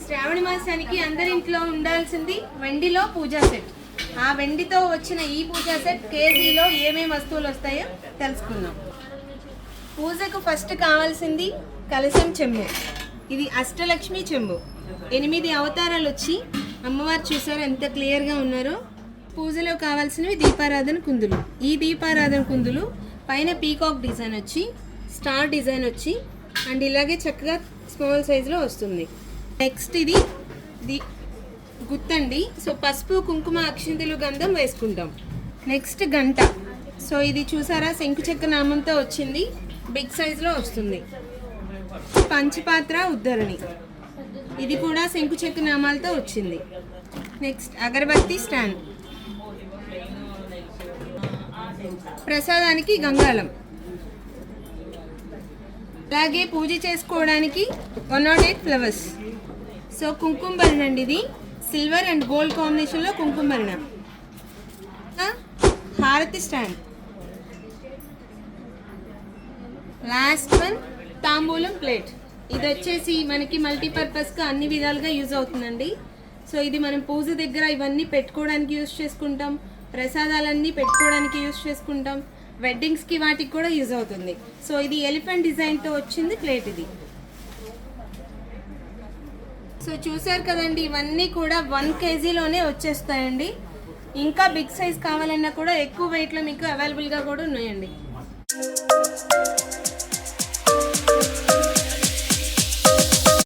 శ్రావణ మాసానికి అందరి ఇంట్లో ఉండాల్సింది వెండిలో పూజా సెట్. ఆ వెండితో వచ్చిన ఈ పూజా సెట్ కేజీలో ఏమేమి వస్తువులు వస్తాయో తెలుసుకుందాం. పూజకు ఫస్ట్ కావాల్సింది కలశం చెంబు. ఇది అష్టలక్ష్మి చెంబు. 8 అవతారాలు వచ్చి అమ్మవారు చూసారు ఎంత క్లియర్గా ఉన్నారో. పూజలో కావాల్సినవి దీపారాధన కుందులు. ఈ దీపారాధన కుందులు పైన పీకాక్ డిజైన్ వచ్చి స్టార్ డిజైన్ వచ్చి అండ్ ఇలాగే చక్కగా స్మాల్ సైజులో వస్తుంది. నెక్స్ట్ ఇది గుత్తండి. సో పసుపు కుంకుమ అక్షింతలు గంధం వేసుకుంటాం. నెక్స్ట్ గంట. సో ఇది చూసారా శంకు చక్ర నామంతో వచ్చింది, బిగ్ సైజులో వస్తుంది. పంచపాత్ర ఉద్ధరణి, ఇది కూడా శంకు చక్ర నామాలతో వచ్చింది. నెక్స్ట్ అగరబత్తి స్టాండ్. ప్రసాదానికి గంగాళం. అలాగే పూజ చేసుకోవడానికి 108 ఫ్లవర్స్. సో కుంకుమ భరణ అండి, ఇది సిల్వర్ అండ్ గోల్డ్ కాంబినేషన్లో కుంకుమ భరణ. హారతి స్టాండ్. లాస్ట్ వన్ తాంబూలం ప్లేట్. ఇది వచ్చేసి మనకి మల్టీపర్పస్గా అన్ని విధాలుగా యూజ్ అవుతుందండి. సో ఇది మనం పూజ దగ్గర ఇవన్నీ పెట్టుకోవడానికి యూజ్ చేసుకుంటాం, ప్రసాదాలన్నీ పెట్టుకోవడానికి యూజ్ చేసుకుంటాం, వెడ్డింగ్స్కి వాటికి కూడా యూజ్ అవుతుంది. సో ఇది ఎలిఫెంట్ డిజైన్తో వచ్చింది ప్లేట్ ఇది. సో చూసారు కదండి, ఇవన్నీ కూడా 1 kgలోనే వచ్చేస్తాయండి. ఇంకా బిగ్ సైజ్ కావాలన్నా కూడా ఎక్కువ వెయిట్లో మీకు అవైలబుల్గా కూడా ఉన్నాయండి.